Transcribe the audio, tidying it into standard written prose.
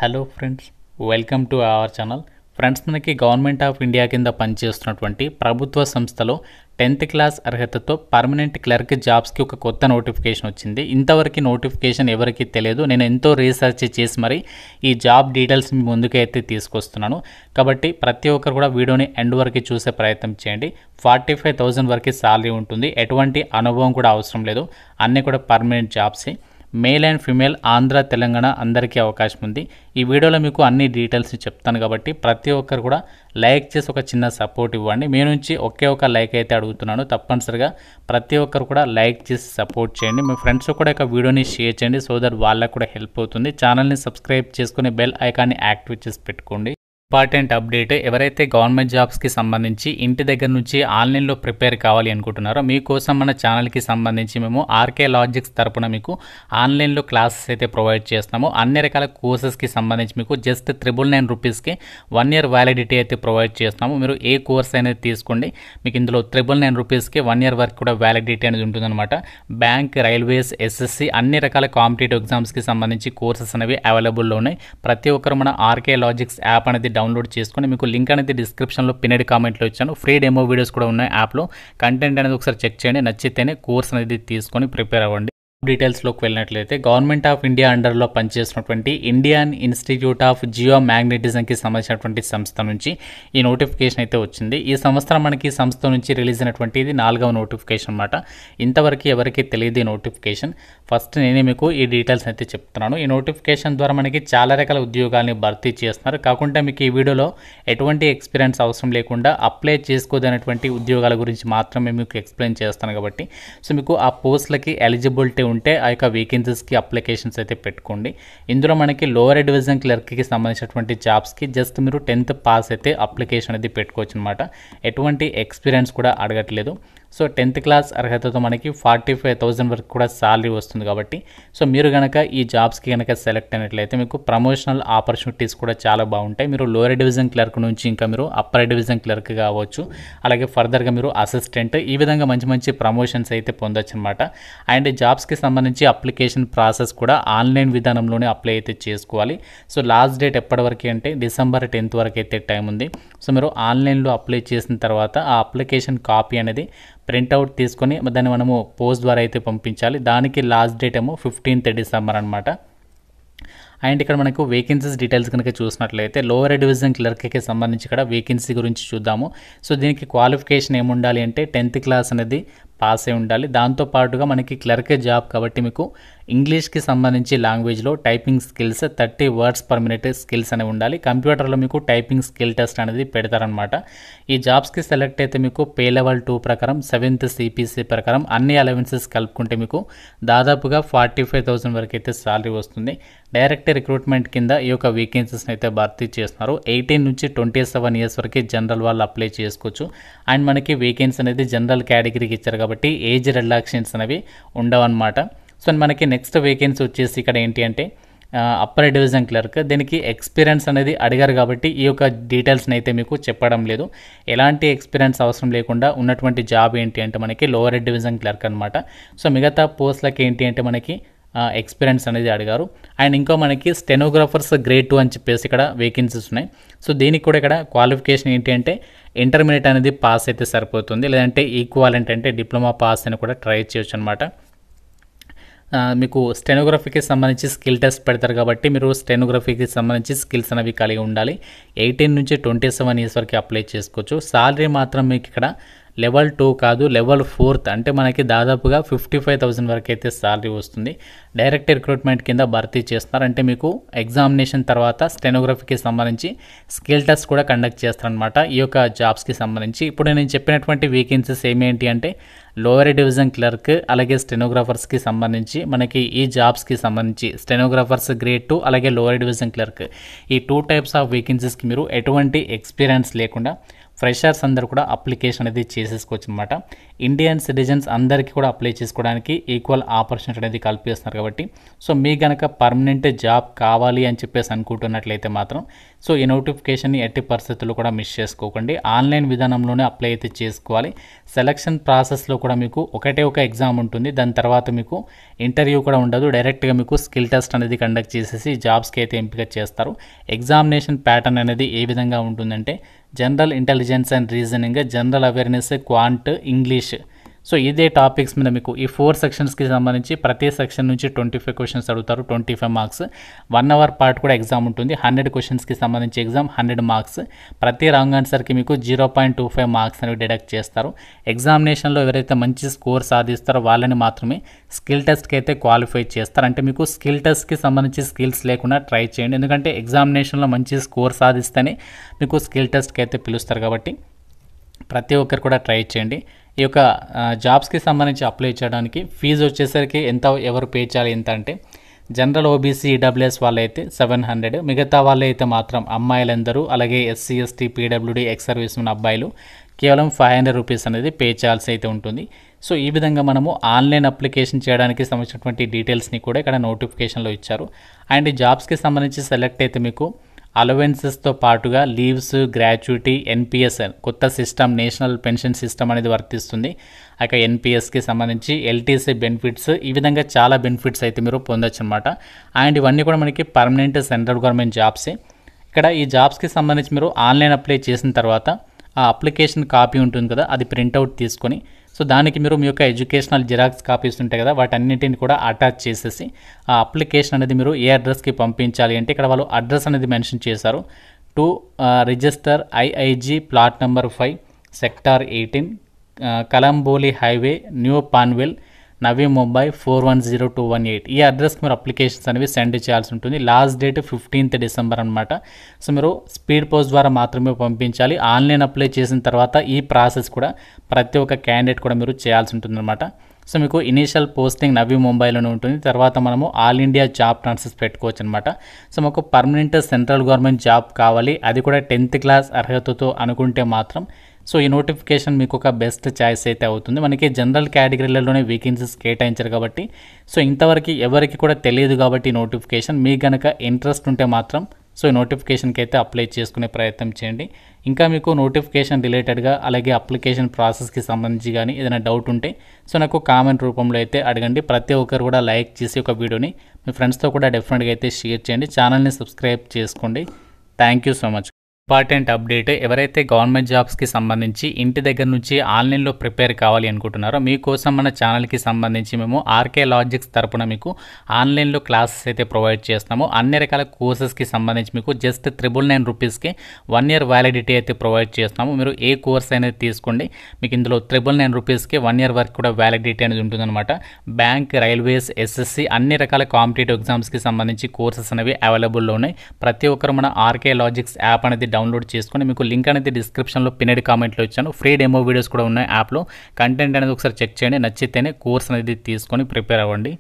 Hello friends, welcome to our channel. Friends, మనకి government of India కింద పనిచేస్తున్నటువంటి ప్రభుత్వ సంస్థలో 10th క్లాస్ అర్హతతో పర్మనెంట్ క్లర్క్ జాబ్స్కి ఒక కొత్త నోటిఫికేషన్ వచ్చింది. ఇంతవరకు నోటిఫికేషన్ ఎవరికి తెలియదు. నేను ఎంతో రీసెర్చ్ చేసి మరి ఈ జాబ్ డీటెయిల్స్ మీ ముందుకు అయితే తీసుకొస్తున్నాను. కాబట్టి ప్రతి ఒక్కరు కూడా వీడియోని ఎండ్ వరకు చూసే ప్రయత్నం చేయండి. 45,000 వరకు శాలరీ ఉంటుంది. ఎటువంటి అనుభవం కూడా అవసరం లేదు. అన్నీ కూడా పర్మనెంట్ జాబ్సే. Male and female, Andhra Telangana అందరికీ అవకాశం ఉంది. ఈ వీడియోలో మీకు అన్ని డీటెయిల్స్ చెప్తాను కాబట్టి ప్రతి ఒక్కరు కూడా లైక్ చేసి ఒక చిన్న సపోర్ట్ ఇవ్వండి. మీ నుంచి ఒకే ఒక లైక్ అయితే అడుగుతున్నాను. తప్పనిసరిగా ప్రతి ఒక్కరు కూడా లైక్ చేసి సపోర్ట్ చేయండి. మీ ఫ్రెండ్స్ కూడా ఒక వీడియోని షేర్ చేయండి. సో దట్ వాళ్ళకు కూడా హెల్ప్ అవుతుంది. ఛానల్ని సబ్స్క్రైబ్ చేసుకుని బెల్ ఐకాన్ని యాక్టివేట్ చేసి పెట్టుకోండి. ఇంపార్టెంట్ అప్డేట్, ఎవరైతే గవర్నమెంట్ జాబ్స్కి సంబంధించి ఇంటి దగ్గర నుంచి ఆన్లైన్లో ప్రిపేర్ కావాలి అనుకుంటున్నారో మీకోసం మన ఛానల్కి సంబంధించి మేము ఆర్కే లాజిక్స్ తరపున మీకు ఆన్లైన్లో క్లాసెస్ అయితే ప్రొవైడ్ చేస్తున్నాము. అన్ని రకాల కోర్సెస్కి సంబంధించి మీకు జస్ట్ 999 రూపీస్కి 1 year వ్యాలిడిటీ అయితే ప్రొవైడ్ చేస్తున్నాము. మీరు ఏ కోర్స్ అనేది తీసుకోండి, మీకు ఇందులో 999 రూపీస్కి 1 year వరకు కూడా వ్యాలిడిటీ అనేది ఉంటుందన్నమాట. బ్యాంక్, రైల్వేస్, ఎస్ఎస్సి అన్ని రకాల కాంపిటేటివ్ ఎగ్జామ్స్కి సంబంధించి కోర్సెస్ అనేవి అవైలబుల్లో ఉన్నాయి. ప్రతి ఒక్కరు మన ఆర్కే లాజిక్స్ యాప్ అనేది డౌన్లోడ్ చేసుకొని, మీకు లింక్ అనేది డిస్క్రిప్షన్లో పిన్నెడ్ కామెంట్లో ఇచ్చాను. ఫ్రీ డెమో వీడియోస్ కూడా ఉన్నాయి యాప్లో. కంటెంట్ అనేది ఒకసారి చెక్ చేయండి. నచ్చితేనే కోర్స్ అనేది తీసుకొని ప్రిపేర్ అవ్వండి. డీటెయిల్స్లోకి వెళ్ళినట్లయితే గవర్నమెంట్ ఆఫ్ ఇండియా అండర్లో పనిచేస్తున్నటువంటి ఇండియన్ ఇన్స్టిట్యూట్ ఆఫ్ జియో మ్యాగ్నెటిజంకి సంబంధించినటువంటి సంస్థ నుంచి ఈ నోటిఫికేషన్ అయితే వచ్చింది. ఈ సంవత్సరం మనకి ఈ సంస్థ నుంచి రిలీజ్ అయినటువంటి ఇది 4వ నోటిఫికేషన్ అనమాట. ఇంతవరకు ఎవరికి తెలియదు ఈ నోటిఫికేషన్. ఫస్ట్ నేనే మీకు ఈ డీటెయిల్స్ అయితే చెప్తున్నాను. ఈ నోటిఫికేషన్ ద్వారా మనకి చాలా రకాల ఉద్యోగాల్ని భర్తీ చేస్తున్నారు. కాకుండా మీకు ఈ వీడియోలో ఎటువంటి ఎక్స్పీరియన్స్ అవసరం లేకుండా అప్లై చేసుకోదనేటువంటి ఉద్యోగాల గురించి మాత్రమే మీకు ఎక్స్ప్లెయిన్ చేస్తాను. కాబట్టి సో మీకు ఆ పోస్టులకి ఎలిజిబిలిటీ ఉంటే ఆ యొక్క వేకెన్సీస్కి అప్లికేషన్స్ అయితే పెట్టుకోండి. ఇందులో మనకి లోవర్ డివిజన్ క్లర్క్కి సంబంధించినటువంటి జాబ్స్కి జస్ట్ మీరు 10th పాస్ అయితే అప్లికేషన్ అనేది పెట్టుకోవచ్చు అనమాట. ఎటువంటి ఎక్స్పీరియన్స్ కూడా అడగట్లేదు. సో 10th క్లాస్ అర్హతతో మనకి 45,000 వరకు కూడా శాలరీ వస్తుంది. కాబట్టి సో మీరు కనుక ఈ జాబ్స్కి కనుక సెలెక్ట్ అయినట్లయితే మీకు ప్రమోషనల్ ఆపర్చునిటీస్ కూడా చాలా బాగుంటాయి. మీరు లోవర్ డివిజన్ క్లర్క్ నుంచి ఇంకా మీరు అప్పర్ డివిజన్ క్లర్క్ కావచ్చు. అలాగే ఫర్దర్గా మీరు అసిస్టెంట్, ఈ విధంగా మంచి మంచి ప్రమోషన్స్ అయితే పొందొచ్చు అనమాట. అండ్ జాబ్స్కి సంబంధించి అప్లికేషన్ ప్రాసెస్ కూడా ఆన్లైన్ విధానంలోనే అప్లై అయితే చేసుకోవాలి. సో లాస్ట్ డేట్ ఎప్పటి వరకు అంటే December 10th వరకు అయితే టైం ఉంది. సో మీరు ఆన్లైన్లో అప్లై చేసిన తర్వాత ఆ అప్లికేషన్ కాపీ అనేది ప్రింట్అవుట్ తీసుకొని దాన్ని మనము పోస్ట్ ద్వారా అయితే పంపించాలి. దానికి లాస్ట్ డేట్ ఏమో 15th December అనమాట. అండ్ ఇక్కడ మనకు వేకెన్సీస్ డీటెయిల్స్ కనుక చూసినట్లయితే లోవర్ డివిజన్ క్లర్క్కి సంబంధించి ఇక్కడ వేకెన్సీ గురించి చూద్దాము. సో దీనికి క్వాలిఫికేషన్ ఏముండాలి అంటే 10th క్లాస్ అనేది పాస్ అయి ఉండాలి. దాంతోపాటుగా మనకి క్లర్క్ జాబ్ కాబట్టి మీకు ఇంగ్లీష్కి సంబంధించి లాంగ్వేజ్లో typing skills 30 words per minute skills అనేవి ఉండాలి. కంప్యూటర్లో మీకు టైపింగ్ స్కిల్ టెస్ట్ అనేది పెడతారనమాట. ఈ జాబ్స్కి సెలెక్ట్ అయితే మీకు పే లెవెల్ 2 ప్రకారం 7th CPC ప్రకారం అన్ని అలవెన్సెస్ కలుపుకుంటే మీకు దాదాపుగా 45,000 వరకు అయితే శాలరీ వస్తుంది. డైరెక్ట్ రిక్రూట్మెంట్ కింద ఈ యొక్క వేకెన్సీస్ని అయితే భర్తీ చేస్తున్నారు. 18 నుంచి 27 years వరకు జనరల్ వాళ్ళు అప్లై చేసుకోవచ్చు. అండ్ మనకి వేకెన్సీ అనేది జనరల్ కేటగిరీకి ఇచ్చారు కాబట్టి ఏజ్ రిలాక్సేషన్స్ అనేవి ఉండవన్నమాట. సో మనకి నెక్స్ట్ వేకెన్సీ వచ్చేసి ఇక్కడ ఏంటి అంటే అప్పర్ డివిజన్ క్లర్క్. దీనికి ఎక్స్పీరియన్స్ అనేది అడిగారు కాబట్టి ఈ యొక్క డీటెయిల్స్ని అయితే మీకు చెప్పడం లేదు. ఎలాంటి ఎక్స్పీరియన్స్ అవసరం లేకుండా ఉన్నటువంటి జాబ్ ఏంటి అంటే మనకి లోవర్ డివిజన్ క్లర్క్ అనమాట. సో మిగతా పోస్ట్లకి ఏంటి అంటే మనకి ఎక్స్పీరియన్స్ అనేది అడిగారు. అండ్ ఇంకో మనకి స్టెనోగ్రాఫర్స్ గ్రేడ్ 2 అని చెప్పేసి ఇక్కడ వేకెన్సీస్ ఉన్నాయి. సో దీనికి కూడా ఇక్కడ క్వాలిఫికేషన్ ఏంటి అంటే ఇంటర్మీడియట్ అనేది పాస్ అయితే సరిపోతుంది. లేదంటే ఈక్వాలెంట్ అంటే డిప్లొమా పాస్ అని కూడా ట్రై చేయొచ్చు అనమాట. మీకు స్టెనోగ్రఫీకి సంబంధించి స్కిల్ టెస్ట్ పెడతారు కాబట్టి మీరు స్టెనోగ్రఫీకి సంబంధించి స్కిల్స్ అనేవి కలిగి ఉండాలి. 18 నుంచి 27 years వరకు అప్లై చేసుకోవచ్చు. శాలరీ మాత్రం మీకు ఇక్కడ లెవెల్ 2 కాదు, లెవెల్ 4th అంటే మనకి దాదాపుగా 55,000 వరకు అయితే శాలరీ వస్తుంది. డైరెక్ట్ రిక్రూట్మెంట్ కింద భర్తీ చేస్తున్నారు. అంటే మీకు ఎగ్జామినేషన్ తర్వాత స్టెనోగ్రఫీకి సంబంధించి స్కిల్ టెస్ట్ కూడా కండక్ట్ చేస్తారనమాట ఈ యొక్క జాబ్స్కి సంబంధించి. ఇప్పుడు నేను చెప్పినటువంటి వేకెన్సీస్ ఏమేంటి అంటే లోవర్ డివిజన్ క్లర్క్ అలాగే స్టెనోగ్రాఫర్స్కి సంబంధించి మనకి ఈ జాబ్స్కి సంబంధించి స్టెనోగ్రాఫర్స్ గ్రేడ్ 2 అలాగే లోవర్ డివిజన్ క్లర్క్ ఈ 2 types ఆఫ్ వేకెన్సీస్కి మీరు ఎటువంటి ఎక్స్పీరియన్స్ లేకుండా ఫ్రెషర్స్ అందరూ కూడా అప్లికేషన్ అనేది చేసేసుకోవచ్చు అనమాట. ఇండియన్ సిటిజన్స్ అందరికీ కూడా అప్లై చేసుకోవడానికి ఈక్వల్ ఆపర్చునిటీ అనేది కల్పిస్తున్నారు. కాబట్టి సో మీకు కనుక పర్మనెంట్ జాబ్ కావాలి అని చెప్పేసి అనుకుంటున్నట్లయితే మాత్రం సో ఈ నోటిఫికేషన్ని ఎట్టి పరిస్థితుల్లో కూడా మిస్ చేసుకోకండి. ఆన్లైన్ విధానంలోనే అప్లై అయితే చేసుకోవాలి. సెలక్షన్ ప్రాసెస్లో కూడా మీకు ఒకటే ఒక ఎగ్జామ్ ఉంటుంది. దాని తర్వాత మీకు ఇంటర్వ్యూ కూడా ఉండదు. డైరెక్ట్గా మీకు స్కిల్ టెస్ట్ అనేది కండక్ట్ చేసేసి జాబ్స్కి అయితే ఎంపిక చేస్తారు. ఎగ్జామినేషన్ ప్యాటర్న్ అనేది ఏ విధంగా ఉంటుందంటే general intelligence and reasoning, general awareness, quant, English. So ఇదే టాపిక్స్ మీద మీకు ఈ 4 సెక్షన్స్కి సంబంధించి ప్రతి సెక్షన్ నుంచి 25 క్వశ్చన్స్ అడుగుతారు, 25 మార్క్స్. 1 అవర్ పాటు కూడా ఎగ్జామ్ ఉంటుంది. 100 క్వశ్చన్స్కి సంబంధించి ఎగ్జామ్, 100 మార్క్స్. ప్రతి రాంగ్ ఆన్సర్కి మీకు 0.25 మార్క్స్ అనేవి డిడక్ట్ చేస్తారు. ఎగ్జామినేషన్లో ఎవరైతే మంచి స్కోర్ సాధిస్తారో వాళ్ళని మాత్రమే స్కిల్ టెస్ట్కి అయితే క్వాలిఫై చేస్తారు. అంటే మీకు స్కిల్ టెస్ట్కి సంబంధించి స్కిల్స్ లేకుండా ట్రై చేయండి. ఎందుకంటే ఎగ్జామినేషన్లో మంచి స్కోర్ సాధిస్తేనే మీకు స్కిల్ టెస్ట్కి అయితే పిలుస్తారు. కాబట్టి ప్రతి ఒక్కరు కూడా ట్రై చేయండి. ఈ యొక్క జాబ్స్కి సంబంధించి అప్లై చేయడానికి ఫీజు వచ్చేసరికి ఎవరు పే చేయాలి ఎంత అంటే జనరల్ ఓబీసీ ఈడబ్ల్యూఎస్ వాళ్ళైతే 700, మిగతా వాళ్ళైతే మాత్రం అమ్మాయిలందరూ, అలాగే SC ST PWD ex service ఉన్న అబ్బాయిలు కేవలం 500 రూపీస్ అనేది పే చేయాల్సి అయితే ఉంటుంది. సో ఈ విధంగా మనము ఆన్లైన్ అప్లికేషన్ చేయడానికి సంబంధించినటువంటి డీటెయిల్స్ని కూడా ఇక్కడ నోటిఫికేషన్లో ఇచ్చారు. అండ్ ఈ జాబ్స్కి సంబంధించి సెలెక్ట్ అయితే మీకు అలవెన్సెస్తో పాటుగా లీవ్స్, గ్రాట్యుటీ, ఎన్పిఎస్ కొత్త సిస్టమ్, నేషనల్ పెన్షన్ సిస్టమ్ అనేది వర్తిస్తుంది. ఇక ఎన్పిఎస్కి సంబంధించి ఎల్టీసీ బెనిఫిట్స్, ఈ విధంగా చాలా బెనిఫిట్స్ అయితే మీరు పొందొచ్చు అనమాట. అండ్ ఇవన్నీ కూడా మనకి పర్మనెంట్ సెంట్రల్ గవర్నమెంట్ జాబ్సే. ఇక్కడ ఈ జాబ్స్కి సంబంధించి మీరు ఆన్లైన్ అప్లై చేసిన తర్వాత ఆ అప్లికేషన్ కాపీ ఉంటుంది కదా, అది ప్రింట్అవుట్ తీసుకొని సో దానికి మీరు మీ యొక్క ఎడ్యుకేషనల్ జిరాక్స్ కాపీస్ ఉంటాయి కదా, వాటన్నిటిని కూడా అటాచ్ చేసేసి ఆ అప్లికేషన్ అనేది మీరు ఏ అడ్రస్కి పంపించాలి అంటే ఇక్కడ వాళ్ళు అడ్రస్ అనేది మెన్షన్ చేశారు. To register IIG plot number 5 sector 18 Kalamboli highway, New Panvel, Navi Mumbai 410218. ఈ అడ్రస్కి మీరు అప్లికేషన్స్ అనేవి సెండ్ చేయాల్సి ఉంటుంది. లాస్ట్ డేట్ 15th డిసెంబర్ అనమాట. సో మీరు స్పీడ్ పోస్ట్ ద్వారా మాత్రమే పంపించాలి. ఆన్లైన్ అప్లై చేసిన తర్వాత ఈ ప్రాసెస్ కూడా ప్రతి ఒక్క క్యాండిడేట్ కూడా మీరు చేయాల్సి ఉంటుంది అనమాట. సో మీకు ఇనీషియల్ పోస్టింగ్ నవీ ముంబైలోనే ఉంటుంది. తర్వాత మనము ఆల్ ఇండియా జాబ్ ట్రాన్స్ఫర్స్ పెట్టుకోవచ్చు అనమాట. సో మాకు పర్మనెంట్ సెంట్రల్ గవర్నమెంట్ జాబ్ కావాలి, అది కూడా 10th క్లాస్ అర్హతతో అనుకుంటే మాత్రం సో ఈ నోటిఫికేషన్ మీకు ఒక బెస్ట్ చాయిస్ అయితే అవుతుంది. మనకి జనరల్ కేటగిరీలలోనే వేకెన్సీస్ కేటాయించారు కాబట్టి సో ఇంతవరకు ఎవరికి కూడా తెలియదు కాబట్టి నోటిఫికేషన్ మీకు కనుక ఇంట్రెస్ట్ ఉంటే మాత్రం సో ఈ నోటిఫికేషన్కి అయితే అప్లై చేసుకునే ప్రయత్నం చేయండి. ఇంకా మీకు నోటిఫికేషన్ రిలేటెడ్గా అలాగే అప్లికేషన్ ప్రాసెస్కి సంబంధించి కానీ ఏదైనా డౌట్ ఉంటే సో నాకు కామెంట్ రూపంలో అయితే అడగండి. ప్రతి ఒక్కరు కూడా లైక్ చేసి ఒక వీడియోని మీ ఫ్రెండ్స్తో కూడా డెఫినెట్గా అయితే షేర్ చేయండి. ఛానల్ని సబ్స్క్రైబ్ చేసుకోండి. Thank you so much. Important update, ఎవరైతే గవర్నమెంట్ జాబ్స్కి సంబంధించి ఇంటి దగ్గర నుంచి ఆన్లైన్లో ప్రిపేర్ కావాలి అనుకుంటున్నారో మీకోసం మన ఛానల్కి సంబంధించి మేము ఆర్కే లాజిక్స్ తరపున మీకు ఆన్లైన్లో క్లాసెస్ అయితే ప్రొవైడ్ చేస్తాము. అన్ని రకాల కోర్సెస్కి సంబంధించి మీకు జస్ట్ 999 రూపీస్కి 1 year వ్యాలిడిటీ అయితే ప్రొవైడ్ చేస్తాము. మీరు ఏ కోర్స్ అనేది తీసుకోండి, మీకు ఇందులో 999 రూపీస్కి 1 year వరకు కూడా వ్యాలిడిటీ అనేది ఉంటుందన్నమాట. బ్యాంక్, రైల్వేస్, ఎస్ఎస్సి అన్ని రకాల కాంపిటేటివ్ ఎగ్జామ్స్కి సంబంధించి కోర్సెస్ అనేవి అవైలబుల్లో ఉన్నాయి. ప్రతి ఒక్కరు మన ఆర్కే లాజిక్స్ యాప్ అనేది డౌన్లోడ్ చేసుకొని మీకు లింక్ అనేది డిస్క్రిప్షన్లో పిన్నెడ్ కామెంట్లో ఇచ్చాను. ఫ్రీ డెమో వీడియోస్ కూడా ఉన్నాయి యాప్లో. కంటెంట్ అనేది ఒకసారి చెక్ చేయండి, నచ్చితేనే కోర్స్ అనేది తీసుకొని ప్రిపేర్ అవ్వండి.